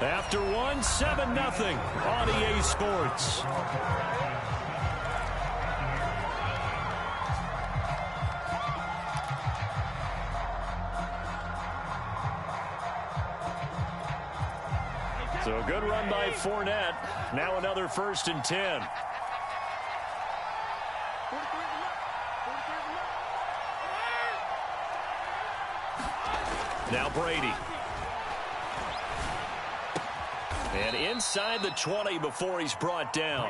After one, 7-0 on EA Sports. So a good run by Fournette. Now another 1st and 10. Now Brady. And inside the 20 before he's brought down.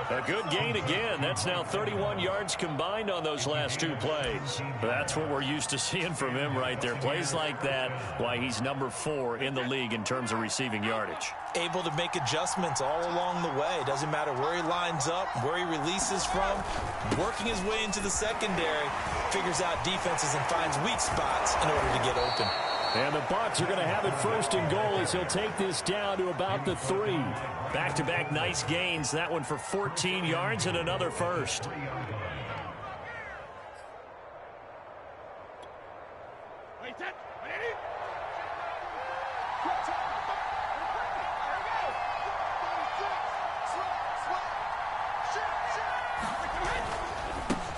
A good gain again. That's now 31 yards combined on those last 2 plays. That's what we're used to seeing from him right there. Plays like that, why he's number 4 in the league in terms of receiving yardage. Able to make adjustments all along the way. Doesn't matter where he lines up, where he releases from. Working his way into the secondary. Figures out defenses and finds weak spots in order to get open. And the Bucs are going to have it 1st and goal as he'll take this down to about the 3. Back-to-back nice gains. That one for 14 yards and another 1st.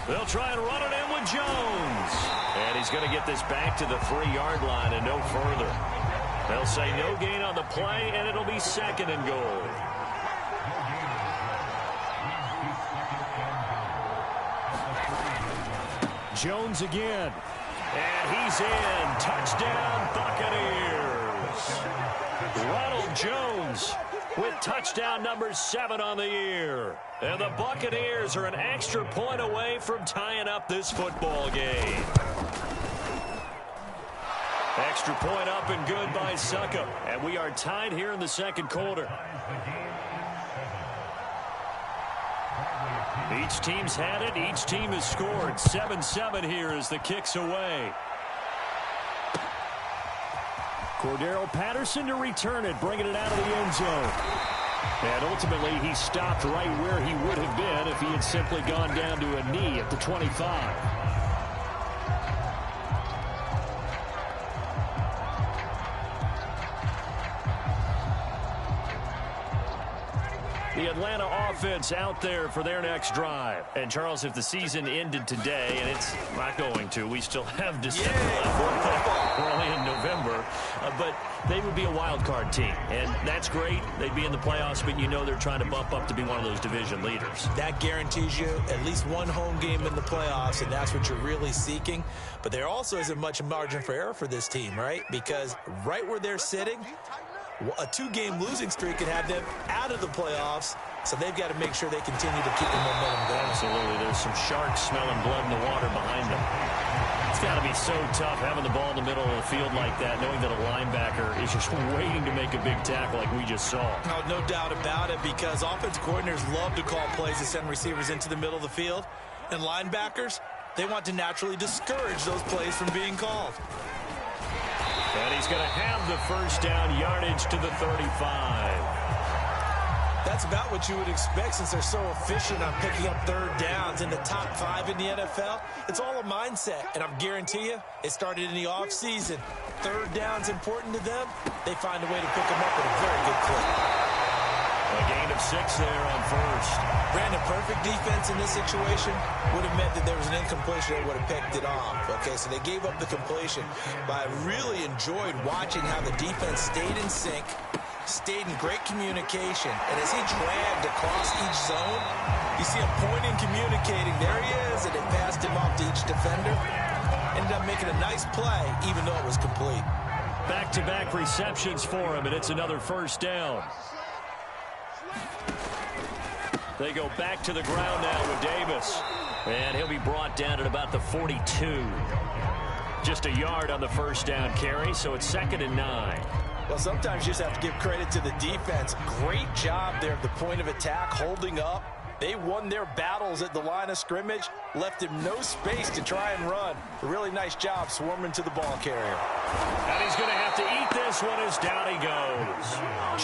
They'll try and run it in with Jones. And he's going to get this back to the 3-yard line and no further. They'll say no gain on the play, and it'll be 2nd and goal. Jones again. And he's in. Touchdown, Buccaneers. Ronald Jones with touchdown number 7 on the year. And the Buccaneers are an extra point away from tying up this football game. Extra point up and good by Suckup. And we are tied here in the 2nd quarter. Each team's had it. Each team has scored. 7-7 here as the kick's away. Cordero Patterson to return it, bringing it out of the end zone. And ultimately, he stopped right where he would have been if he had simply gone down to a knee at the 25. The Atlanta offense out there for their next drive. And, Charles, if the season ended today, and it's not going to, we still have December left. We're only in November. But they would be a wild card team. And that's great. They'd be in the playoffs, but you know they're trying to bump up to be one of those division leaders. That guarantees you at least one home game in the playoffs, and that's what you're really seeking. But there also isn't much margin for error for this team, right? Because right where they're sitting, a 2-game losing streak could have them out of the playoffs, so they've got to make sure they continue to keep the momentum going. Absolutely. There's some sharks smelling blood in the water behind them. It's got to be so tough having the ball in the middle of the field like that, knowing that a linebacker is just waiting to make a big tackle like we just saw. No doubt about it, because offensive coordinators love to call plays to send receivers into the middle of the field, and linebackers, they want to naturally discourage those plays from being called. And he's going to have the 1st down yardage to the 35. That's about what you would expect since they're so efficient on picking up 3rd downs in the top 5 in the NFL. It's all a mindset, and I guarantee you it started in the offseason. 3rd down's important to them. They find a way to pick them up at a very good clip. A gain of 6 there on 1st. Brandon, perfect defense in this situation would have meant that there was an incompletion. They would have picked it off. Okay, so they gave up the completion. But I really enjoyed watching how the defense stayed in sync, stayed in great communication. And as he dragged across each zone, you see him pointing, communicating. There he is, and they passed him off to each defender. Ended up making a nice play, even though it was complete. Back-to-back receptions for him, and it's another 1st down. They go back to the ground now with Davis. And he'll be brought down at about the 42. Just a yard on the 1st down carry, so it's 2nd and 9. Well, sometimes you just have to give credit to the defense. Great job there at the point of attack, holding up. They won their battles at the line of scrimmage, left him no space to try and run. A really nice job swarming to the ball carrier. And he's going to have to eat this one as down he goes.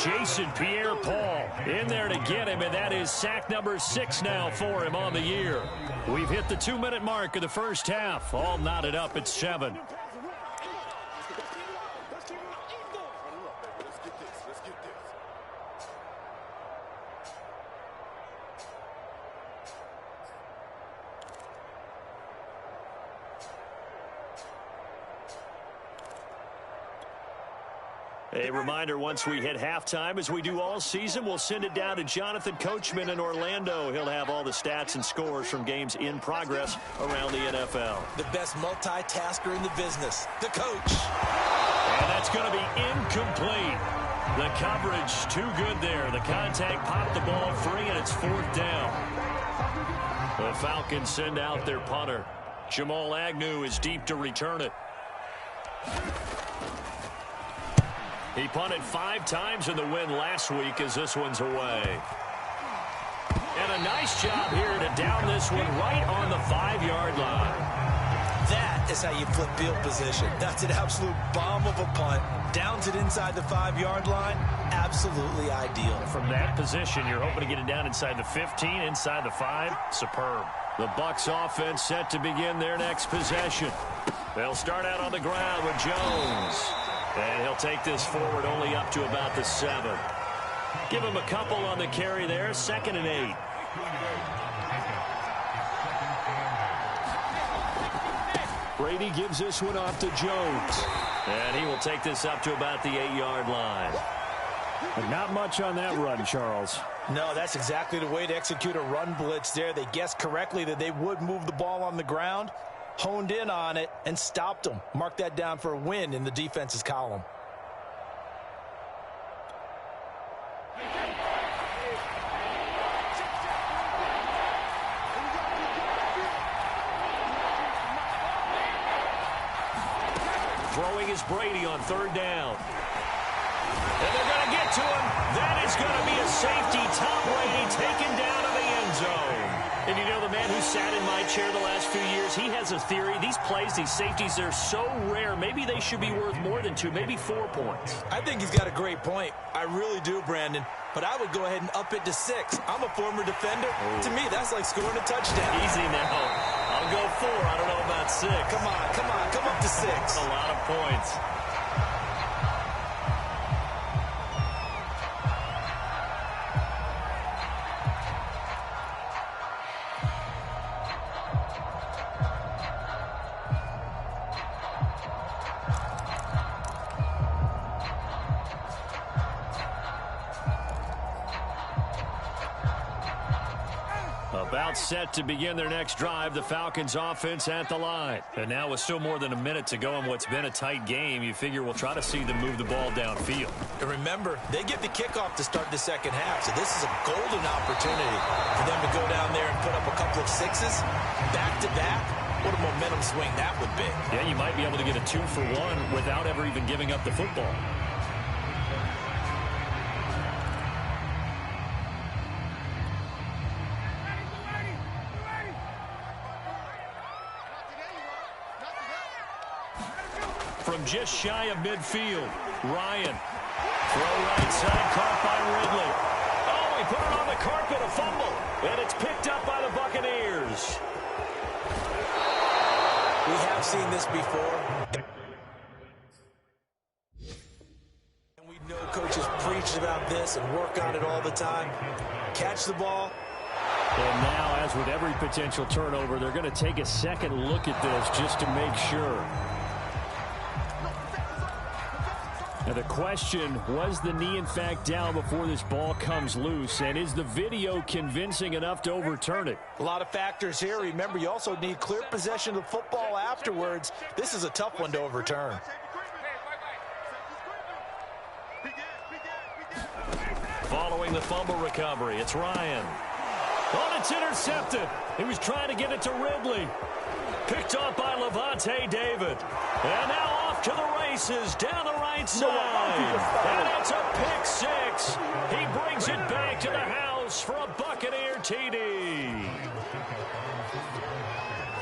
Jason Pierre-Paul in there to get him, and that is sack number 6 now for him on the year. We've hit the 2-minute mark of the 1st half. All knotted up at 7. A reminder, once we hit halftime, as we do all season, we'll send it down to Jonathan Coachman in Orlando. He'll have all the stats and scores from games in progress around the NFL. The best multitasker in the business, the coach. And that's going to be incomplete. The coverage too good there. The contact popped the ball free, and it's 4th down. The Falcons send out their punter. Jamal Agnew is deep to return it. He punted 5 times in the win last week as this one's away. And a nice job here to down this one right on the 5-yard line. That is how you flip field position. That's an absolute bomb of a punt. Downs it inside the 5-yard line. Absolutely ideal. From that position, you're hoping to get it down inside the 15, inside the 5. Superb. The Bucs offense set to begin their next possession. They'll start out on the ground with Jones. And he'll take this forward only up to about the 7. Give him a couple on the carry there. 2nd and 8. Brady gives this one off to Jones. And he will take this up to about the 8-yard line. But not much on that run, Charles. No, that's exactly the way to execute a run blitz there. They guessed correctly that they would move the ball on the ground, honed in on it, and stopped them. Mark that down for a win in the defense's column. Throwing is Brady on 3rd down. And they're going to get to him. That is going to be a safety. Tom Brady taken down to the end zone. And you know, the man who sat in my chair the last few years, he has a theory. These plays, these safeties, they're so rare. Maybe they should be worth more than 2, maybe 4 points. I think he's got a great point. I really do, Brandon. But I would go ahead and up it to 6. I'm a former defender. To me, that's like scoring a touchdown. Easy now. I'll go 4. I don't know about 6. Come on. Come up to 6. A lot of points. About set to begin their next drive, the Falcons offense at the line. And now with still more than a minute to go in what's been a tight game, you figure we'll try to see them move the ball downfield. And remember, they get the kickoff to start the second half, so this is a golden opportunity for them to go down there and put up a couple of 6s back-to-back. What a momentum swing that would be. Yeah, you might be able to get a 2-for-1 without ever even giving up the football. From just shy of midfield, Ryan. Throw right side, caught by Ridley. Oh, he put it on the carpet, a fumble. And it's picked up by the Buccaneers. We have seen this before. And we know coaches preach about this and work on it all the time. Catch the ball. And now, as with every potential turnover, they're going to take a second look at this just to make sure. Now the question, was the knee in fact down before this ball comes loose? And is the video convincing enough to overturn it? A lot of factors here. Remember, you also need clear possession of the football afterwards. This is a tough one to overturn. Following the fumble recovery, it's Ryan. Oh, it's intercepted. He was trying to get it to Ridley. Picked off by Levante David. And now off to the races down the right side. And it's a pick 6. He brings it back to the house for a Buccaneer TD.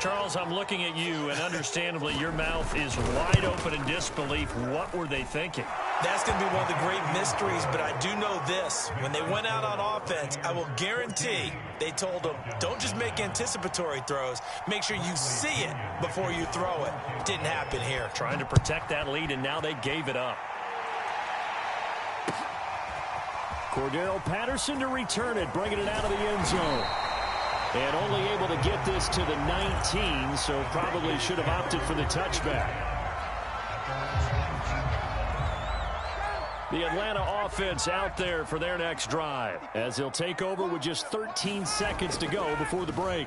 Charles, I'm looking at you, and understandably, your mouth is wide open in disbelief. What were they thinking? That's going to be one of the great mysteries, but I do know this. When they went out on offense, I will guarantee they told them, don't just make anticipatory throws. Make sure you see it before you throw it. Didn't happen here. Trying to protect that lead, and now they gave it up. Cordero Patterson to return it, bringing it out of the end zone. And only able to get this to the 19, so probably should have opted for the touchback. The Atlanta offense out there for their next drive as they'll take over with just 13 seconds to go before the break.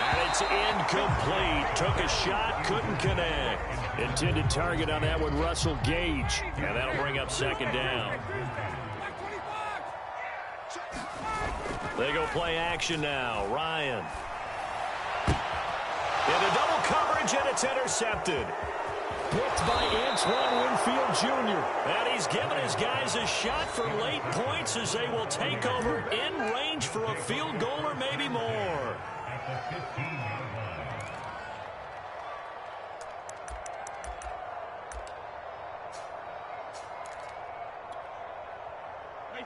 And it's incomplete. Took a shot, couldn't connect. Intended target on that one, Russell Gage. And that'll bring up second down. They go play action now. Ryan. Into double coverage, and it's intercepted. Picked by Antoine Winfield Jr. And he's given his guys a shot for late points as they will take over in range for a field goal or maybe more.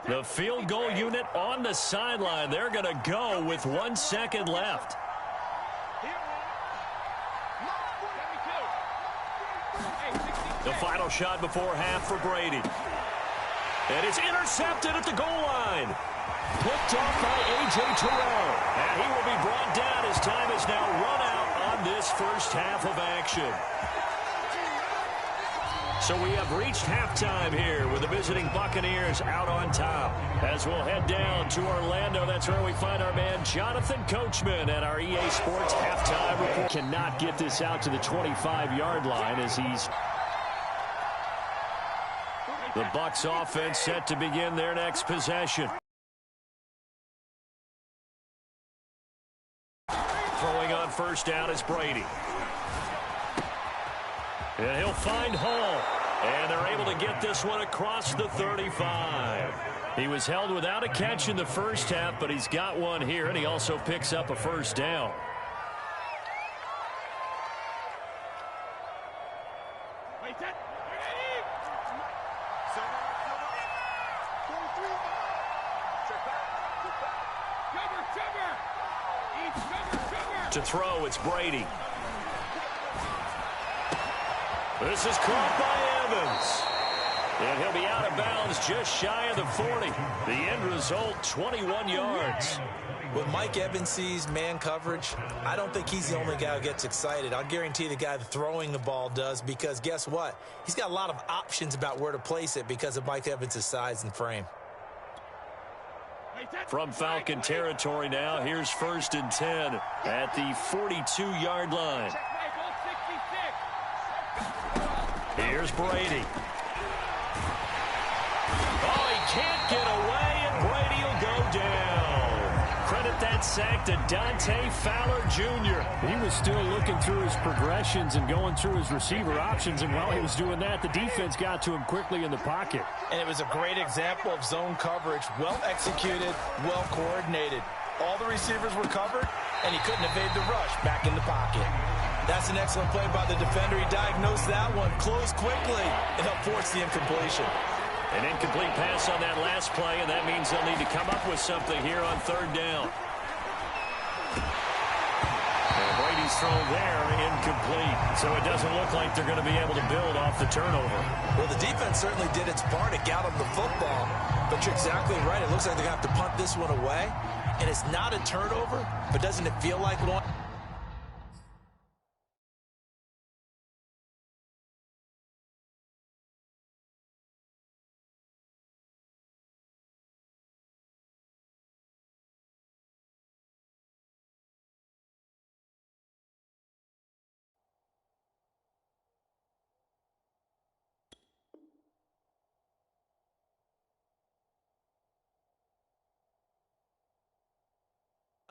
The field goal unit on the sideline. They're going to go with 1 second left. The final shot before half for Brady. And it's intercepted at the goal line. Picked off by A.J. Terrell. And he will be brought down as time is now run out on this first half of action. So we have reached halftime here with the visiting Buccaneers out on top. As we'll head down to Orlando, that's where we find our man Jonathan Coachman at our EA Sports halftime report. Cannot get this out to the 25-yard line as he's... The Bucs offense set to begin their next possession. Throwing on first down is Brady. And he'll find Hall. And they're able to get this one across the 35. He was held without a catch in the first half, but he's got one here, and he also picks up a first down. To throw, it's Brady. This is caught by Evans. And he'll be out of bounds just shy of the 40. The end result, 21 yards. When Mike Evans sees man coverage, I don't think he's the only guy who gets excited. I'll guarantee the guy throwing the ball does, because guess what? He's got a lot of options about where to place it because of Mike Evans' size and frame. From Falcon territory now, here's 1st and 10 at the 42-yard line. Here's Brady. Oh, he can't get away, and Brady will go down. Credit that sack to Dante Fowler Jr. He was still looking through his progressions and going through his receiver options, and while he was doing that, the defense got to him quickly in the pocket. And it was a great example of zone coverage, well executed, well coordinated. All the receivers were covered, and he couldn't evade the rush back in the pocket. That's an excellent play by the defender. He diagnosed that one, closed quickly, and helped force the incompletion. An incomplete pass on that last play, and that means they'll need to come up with something here on 3rd down. And Brady's thrown there, incomplete. So it doesn't look like they're going to be able to build off the turnover. Well, the defense certainly did its part to get them the football. But you're exactly right. It looks like they're going to have to punt this one away. And it's not a turnover, but doesn't it feel like one?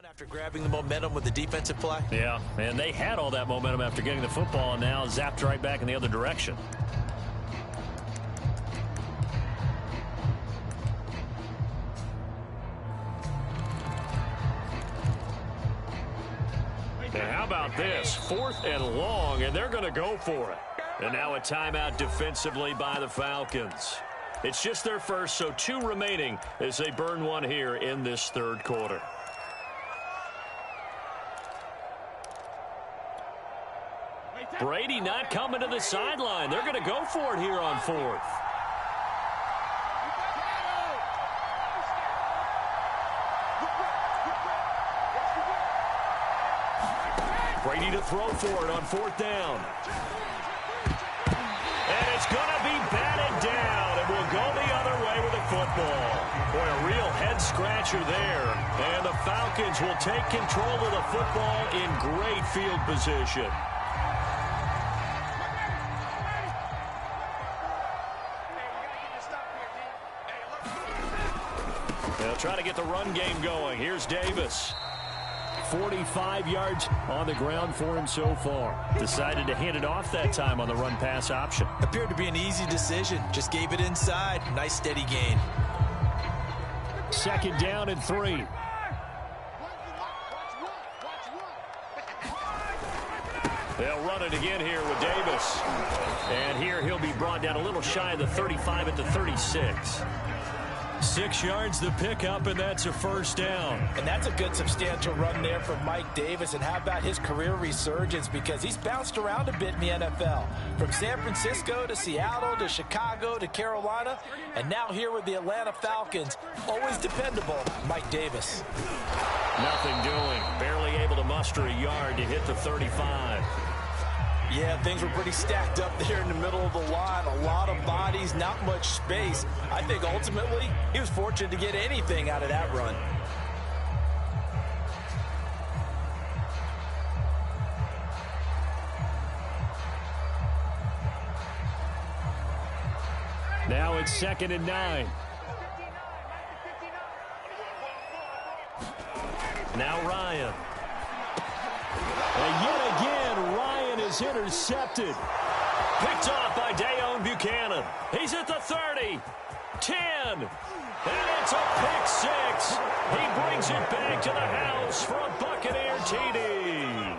After grabbing the momentum with the defensive play. Yeah, and they had all that momentum after getting the football, and now zapped right back in the other direction. And how about this? 4th and long, and they're going to go for it. And now a timeout defensively by the Falcons. It's just their first, so 2 remaining as they burn one here in this 3rd quarter. Brady not coming to the sideline. They're going to go for it here on 4th. Brady to throw for it on 4th down. pressure there. And the Falcons will take control of the football in great field position. They'll try to get the run game going. Here's Davis. 45 yards on the ground for him so far. Decided to hand it off that time on the run-pass option. Appeared to be an easy decision. Just gave it inside. Nice steady gain. 2nd down and 3. They'll run it again here with Davis. And here he'll be brought down a little shy of the 35 at the 36. 6 yards the pickup, and that's a 1st down. And that's a good substantial run there from Mike Davis. And how about his career resurgence? Because he's bounced around a bit in the NFL. From San Francisco to Seattle to Chicago to Carolina. And now here with the Atlanta Falcons. Always dependable, Mike Davis. Nothing doing. Barely able to muster a yard to hit the 35. Yeah, things were pretty stacked up there in the middle of the line. A lot of bodies, not much space. I think ultimately he was fortunate to get anything out of that run. Now it's 2nd and 9. Now Ryan. And yet again, Ryan is intercepted. Picked off by Dayon Buchanan. He's at the 30. 10. And it's a pick 6. He brings it back to the house for a Buccaneer TD.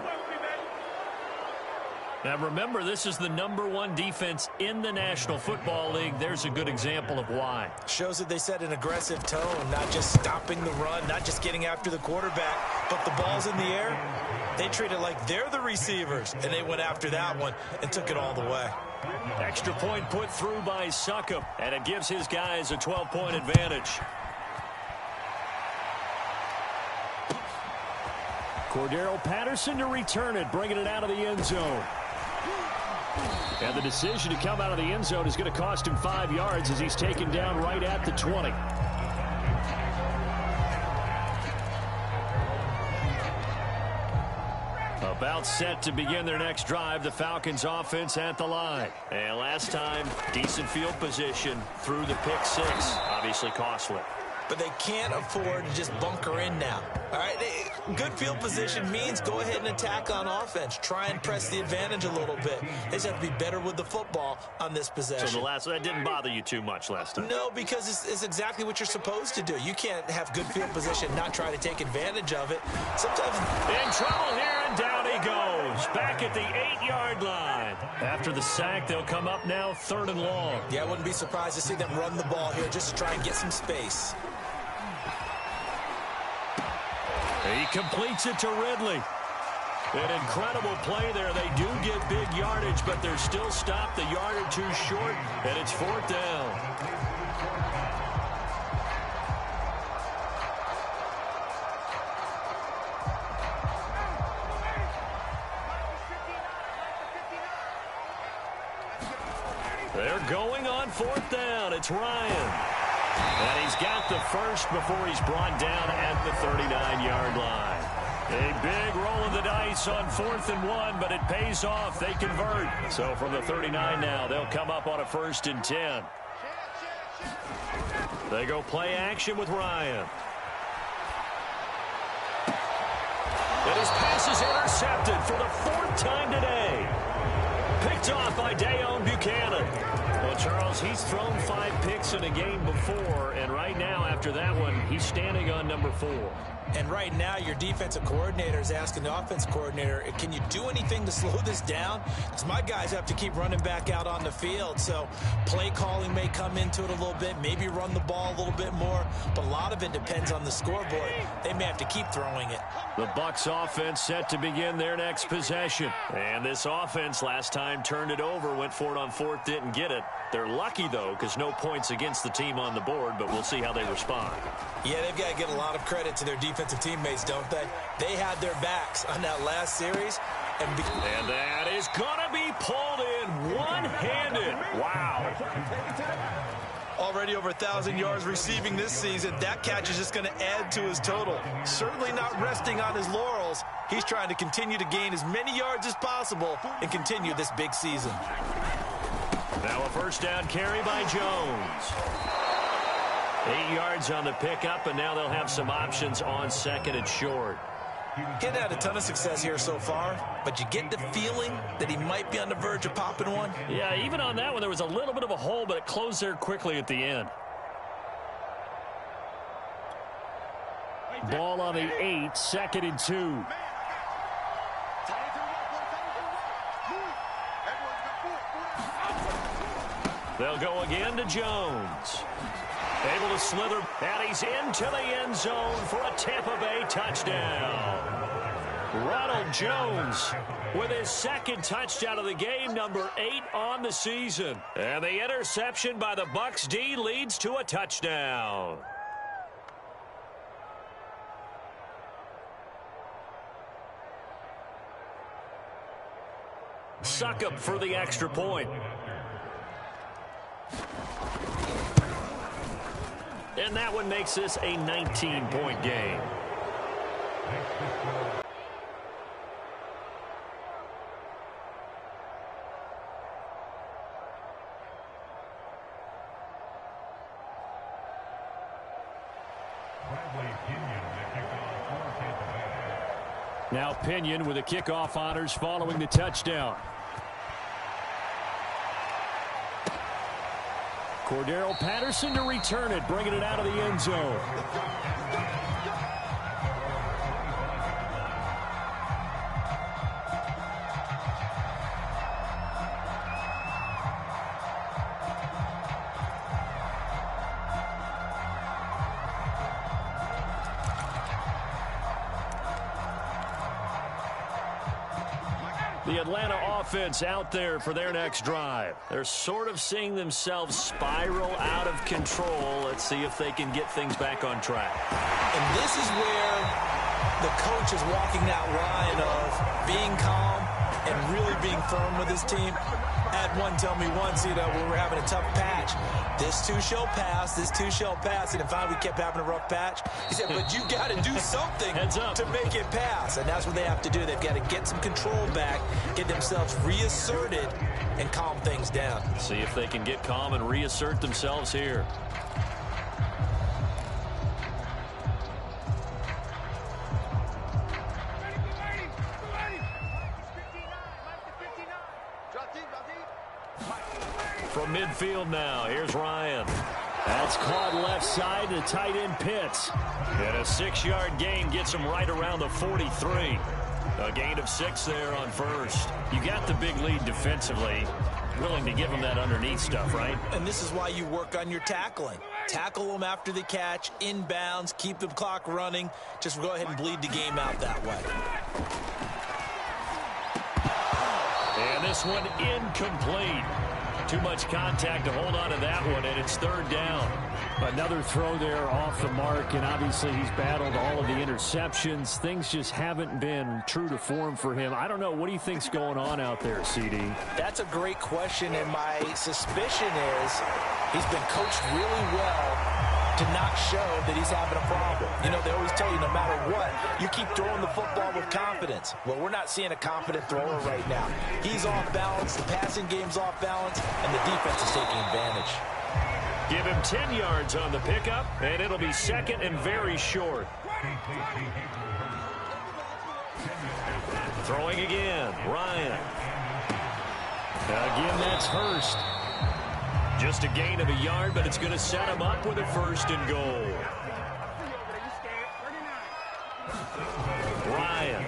Now remember, this is the #1 defense in the National Football League. There's a good example of why. Shows that they set an aggressive tone, not just stopping the run, not just getting after the quarterback, but the ball's in the air. They treat it like they're the receivers, and they went after that one and took it all the way. Extra point put through by Succop, and it gives his guys a 12-point advantage. Cordero Patterson to return it, bringing it out of the end zone. And the decision to come out of the end zone is going to cost him 5 yards as he's taken down right at the 20. About set to begin their next drive, the Falcons offense at the line. And last time, decent field position through the pick 6. Obviously costly. But they can't afford to just bunker in now. All right, good field position means go ahead and attack on offense. Try and press the advantage a little bit. They just have to be better with the football on this possession. So that didn't bother you too much last time? No, because it's exactly what you're supposed to do. You can't have good field position and not try to take advantage of it. Sometimes in trouble here, and down he goes. Back at the 8-yard line. After the sack, they'll come up now 3rd and long. Yeah, I wouldn't be surprised to see them run the ball here just to try and get some space. He completes it to Ridley. An incredible play there. They do get big yardage, but they're still stopped a yard or two short, and it's 4th down. They're going on 4th down. It's Ryan. And he's got the first before he's brought down at the 39-yard line. A big roll of the dice on 4th and 1, but it pays off. They convert. So from the 39 now, they'll come up on a 1st and 10. They go play action with Ryan. And his pass is intercepted for the 4th time today. Picked off by Dayon Buchanan. Well, Charles, he's thrown 5 picks in a game before, and right now, after that one, he's standing on number 4. And right now, your defensive coordinator is asking the offense coordinator, can you do anything to slow this down? Because my guys have to keep running back out on the field. So play calling may come into it a little bit, maybe run the ball a little bit more, but a lot of it depends on the scoreboard. They may have to keep throwing it. The Bucs offense set to begin their next possession. And this offense last time turned it over, went for it on 4th, didn't get it. They're lucky, though, because no points against the team on the board, but we'll see how they respond. Yeah, they've got to give a lot of credit to their defensive teammates, don't they? They had their backs on that last series. And that is going to be pulled in one-handed. Wow. Already over 1,000 yards receiving this season. That catch is just going to add to his total. Certainly not resting on his laurels. He's trying to continue to gain as many yards as possible and continue this big season. Now a first down carry by Jones. 8 yards on the pickup, and now they'll have some options on second and short. He hadn't had a ton of success here so far, but you get the feeling that he might be on the verge of popping one. Yeah, even on that one, there was a little bit of a hole, but it closed there quickly at the end. Ball on the 8, 2nd and 2. They'll go again to Jones. Able to slither, and he's into the end zone for a Tampa Bay touchdown. Ronald Jones with his second touchdown of the game, number 8 on the season. And the interception by the Bucs D leads to a touchdown. Succop for the extra point. And that one makes this a 19-point game. Now Pinion with the kickoff honors following the touchdown. Cordero Patterson to return it, bringing it out of the end zone. The Atlanta offense out there for their next drive. They're sort of seeing themselves spiral out of control. Let's see if they can get things back on track. And this is where the coach is walking that line of being calm and really being firm with his team. I had one tell me once, when we're having a tough patch, this too shall pass, this too shall pass. And finally we kept having a rough patch. He said, but you got to do something to make it pass. And that's what they have to do. They've got to get some control back, get themselves reasserted, and calm things down. See if they can get calm and reassert themselves here. From midfield now, here's Ryan. That's caught left side to tight end Pitts. And a 6-yard gain gets him right around the 43. A gain of 6 there on first. You got the big lead defensively. Willing to give him that underneath stuff, right? And this is why you work on your tackling. Tackle them after the catch, inbounds, keep the clock running. Just go ahead and bleed the game out that way. And this one incomplete. Too much contact to hold on to that one, and it's 3rd down. Another throw there off the mark, and obviously he's battled all of the interceptions. Things just haven't been true to form for him. I don't know. What do you think's going on out there, CD? That's a great question, and my suspicion is he's been coached really well to not show that he's having a problem. They always tell you no matter what, you keep throwing the football with confidence. Well, we're not seeing a confident thrower right now. He's off balance, the passing game's off balance, and the defense is taking advantage. Give him 10 yards on the pickup, and it'll be 2nd and very short. Throwing again, Ryan. Again, that's Hurst. Just a gain of 1 yard, but it's going to set him up with a 1st and goal. Ryan.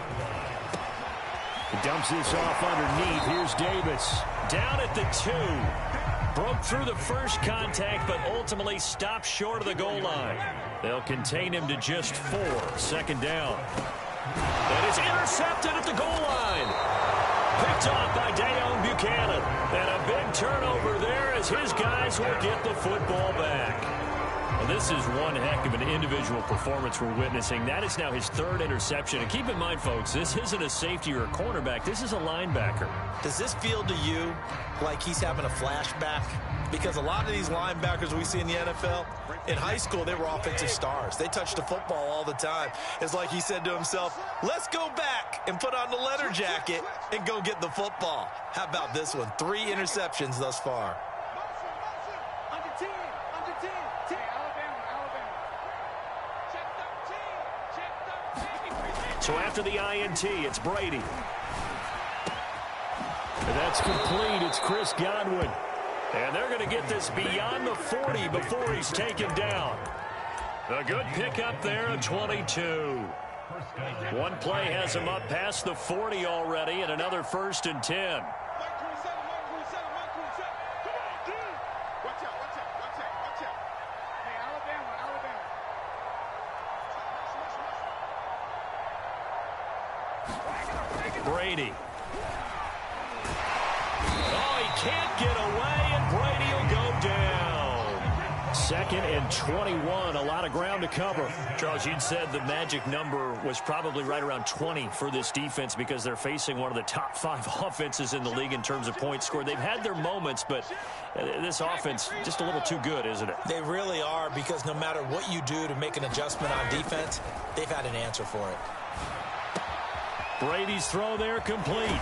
He dumps this off underneath. Here's Davis. Down at the 2. Broke through the first contact, but ultimately stopped short of the goal line. They'll contain him to just 4. 2nd down. And it's intercepted at the goal line. Picked off by Dayon Buchanan. And a big turnover there as his guys will get the football back. Well, this is one heck of an individual performance we're witnessing. That is now his 3rd interception. And keep in mind, folks, this isn't a safety or a cornerback. This is a linebacker. Does this feel to you like he's having a flashback? Because a lot of these linebackers we see in the NFL, in high school, they were offensive stars. They touched the football all the time. It's like he said to himself, let's go back and put on the leather jacket and go get the football. How about this one? 3 interceptions thus far. So after the INT, it's Brady. And that's complete. It's Chris Godwin. And they're going to get this beyond the 40 before he's taken down. A good pickup there at 22. One play has him up past the 40 already, and another 1st and 10. Brady. Oh, he can't get away, and Brady will go down. 2nd and 21, a lot of ground to cover. Charles, you'd said the magic number was probably right around 20 for this defense because they're facing one of the top 5 offenses in the league in terms of points scored. They've had their moments, but this offense just a little too good, isn't it? They really are, because no matter what you do to make an adjustment on defense, they've had an answer for it. Brady's throw there complete.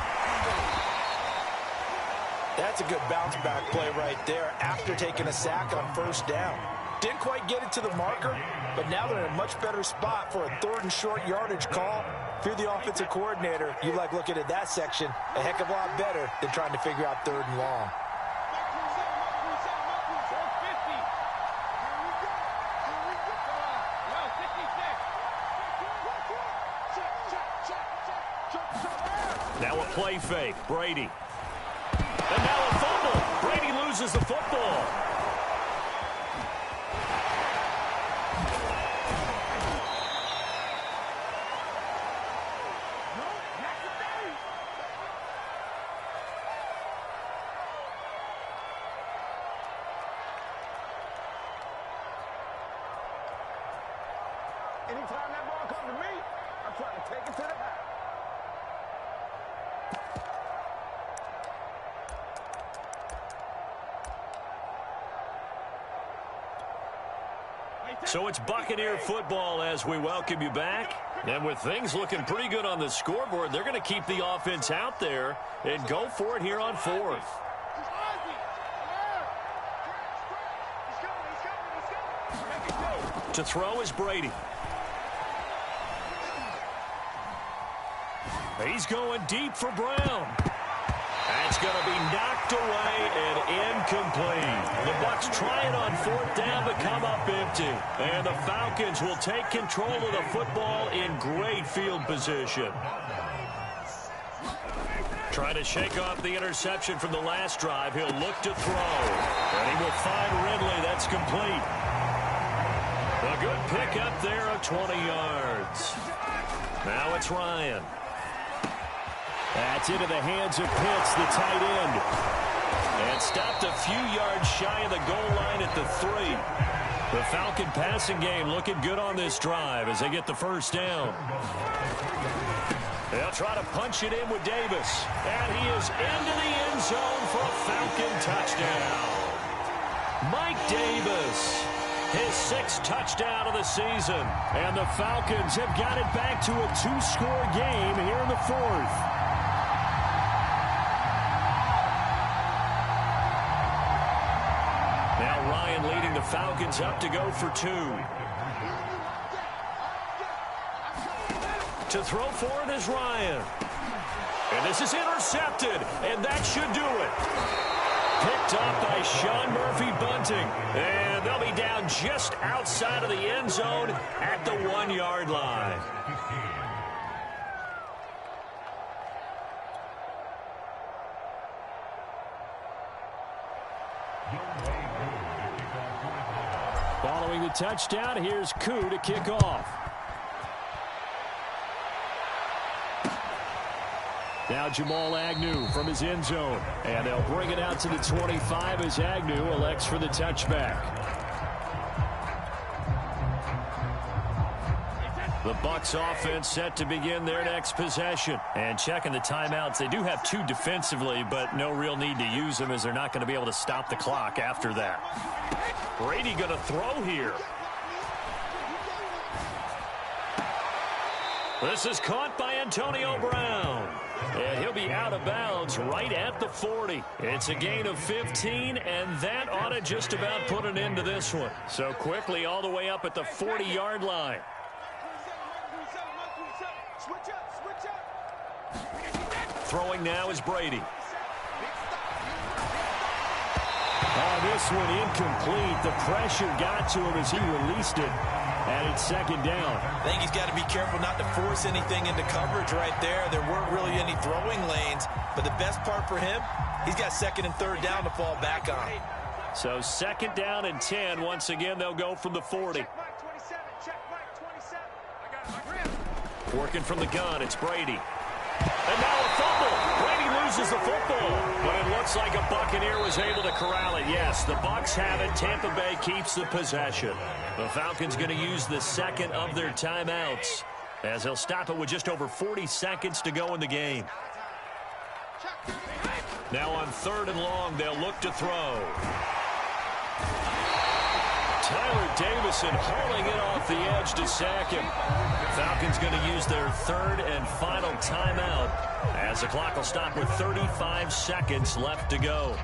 That's a good bounce back play right there after taking a sack on 1st down. Didn't quite get it to the marker, but now they're in a much better spot for a 3rd and short yardage call. If you're the offensive coordinator, you like looking at that section a heck of a lot better than trying to figure out 3rd and long. Now a play fake. Brady. And now a fumble. Brady loses the football. Anytime that ball comes to me, I'm trying to take it to the house. So it's Buccaneer football as we welcome you back. And with things looking pretty good on the scoreboard, they're going to keep the offense out there and go for it here on 4th. To throw is Brady. He's going deep for Brown. That's going to be knocked away and incomplete. The Bucs try it on 4th down but come up empty. And the Falcons will take control of the football in great field position. Trying to shake off the interception from the last drive. He'll look to throw. And he will find Ridley. That's complete. A good pickup there of 20 yards. Now it's Ryan. That's into the hands of Pitts, the tight end. And stopped a few yards shy of the goal line at the 3. The Falcon passing game looking good on this drive as they get the 1st down. They'll try to punch it in with Davis. And he is into the end zone for a Falcon touchdown. Mike Davis, his 6th touchdown of the season. And the Falcons have got it back to a 2-score game here in the 4th. Now Ryan leading the Falcons up to go for 2. To throw for it is Ryan. And this is intercepted, and that should do it. Picked up by Sean Murphy-Bunting. And they'll be down just outside of the end zone at the 1-yard line. Following the touchdown, here's Koo to kick off. Now Jamal Agnew from his end zone. And they'll bring it out to the 25 as Agnew elects for the touchback. The Bucs offense set to begin their next possession. And checking the timeouts, they do have 2 defensively, but no real need to use them as they're not going to be able to stop the clock after that. Brady going to throw here. This is caught by Antonio Brown. And he'll be out of bounds right at the 40. It's a gain of 15, and that ought to just about put an end to this one. So quickly all the way up at the 40-yard line. Throwing now is Brady. This one incomplete. The pressure got to him as he released it. And it's second down. I think he's got to be careful not to force anything into coverage right there. There weren't really any throwing lanes. But the best part for him, he's got second and third down to fall back on. So second down and 10. Once again, they'll go from the 40. Working from the gun, it's Brady. And now a fumble. Brady loses the football. But it looks like a Buccaneer was able to corral it. Yes, the Bucs have it. Tampa Bay keeps the possession. The Falcons going to use the second of their timeouts as they'll stop it with just over 40 seconds to go in the game. Now on 3rd and long, they'll look to throw. Tyler Davison hauling it off the edge to sack him. Falcons going to use their 3rd and final timeout as the clock will stop with 35 seconds left to go.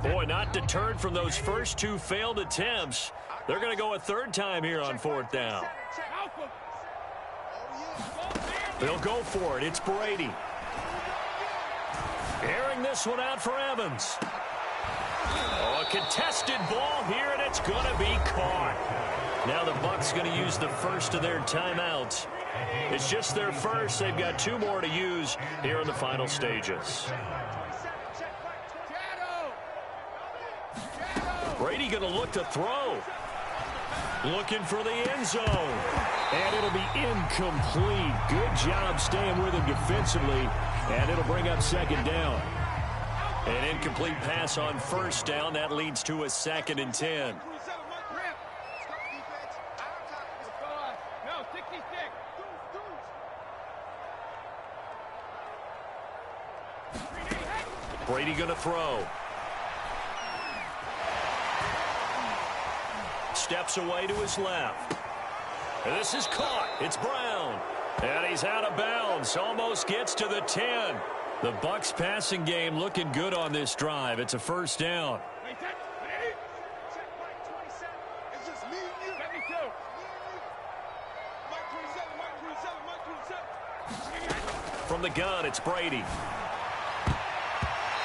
Boy, not deterred from those first 2 failed attempts. They're going to go a 3rd time here on 4th down. They'll go for it. It's Brady. Airing this one out for Evans. Oh, a contested ball here, and it's going to be caught. Now the Bucs going to use the first of their timeouts. It's just their first. They've got 2 more to use here in the final stages. Brady going to look to throw. Looking for the end zone. And it'll be incomplete. Good job staying with him defensively. And it'll bring up second down. An incomplete pass on 1st down. That leads to a 2nd and 10. Brady going to throw. Steps away to his left. And this is caught. It's Brown. And he's out of bounds. Almost gets to the 10. The Bucs passing game looking good on this drive. It's a 1st down. From the gun, it's Brady.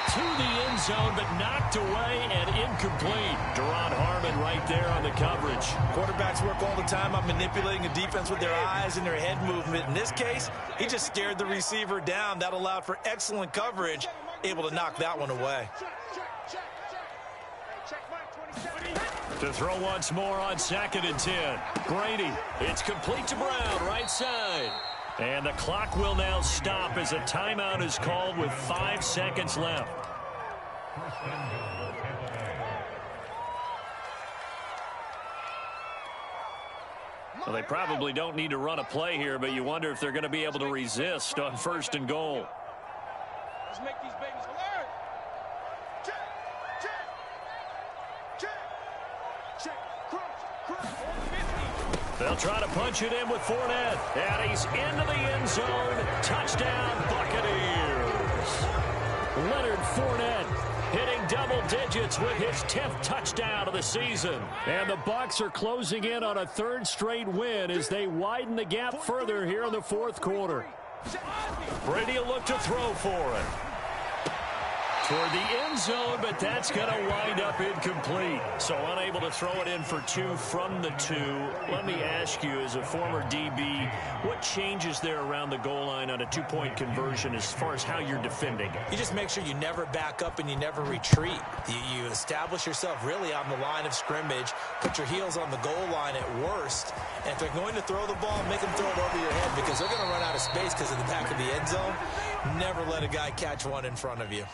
To the end zone, but knocked away and incomplete. Deron Harmon right there on the coverage. Quarterbacks work all the time on manipulating the defense with their eyes and their head movement. In this case, he just stared the receiver down. That allowed for excellent coverage, able to knock that one away. To throw once more on 2nd and 10. Brady, it's complete to Brown, right side. And the clock will now stop as a timeout is called with 5 seconds left. Well, they probably don't need to run a play here, but you wonder if they're going to be able to resist on 1st and goal. Let's make these babies alert. Check, check, check, check, crunch, crunch. They'll try to punch it in with Fournette. And he's into the end zone. Touchdown, Buccaneers. Leonard Fournette hitting double digits with his 10th touchdown of the season. And the Bucs are closing in on a 3rd straight win as they widen the gap further here in the 4th quarter. Brady will look to throw for it. Toward the end zone, but that's going to wind up incomplete. So unable to throw it in for 2 from the 2. Let me ask you, as a former DB, what changes there around the goal line on a 2-point conversion as far as how you're defending it? You just make sure you never back up and you never retreat. You establish yourself really on the line of scrimmage, put your heels on the goal line at worst, and if they're going to throw the ball, make them throw it over your head because they're going to run out of space because of the back of the end zone. Never let a guy catch one in front of you.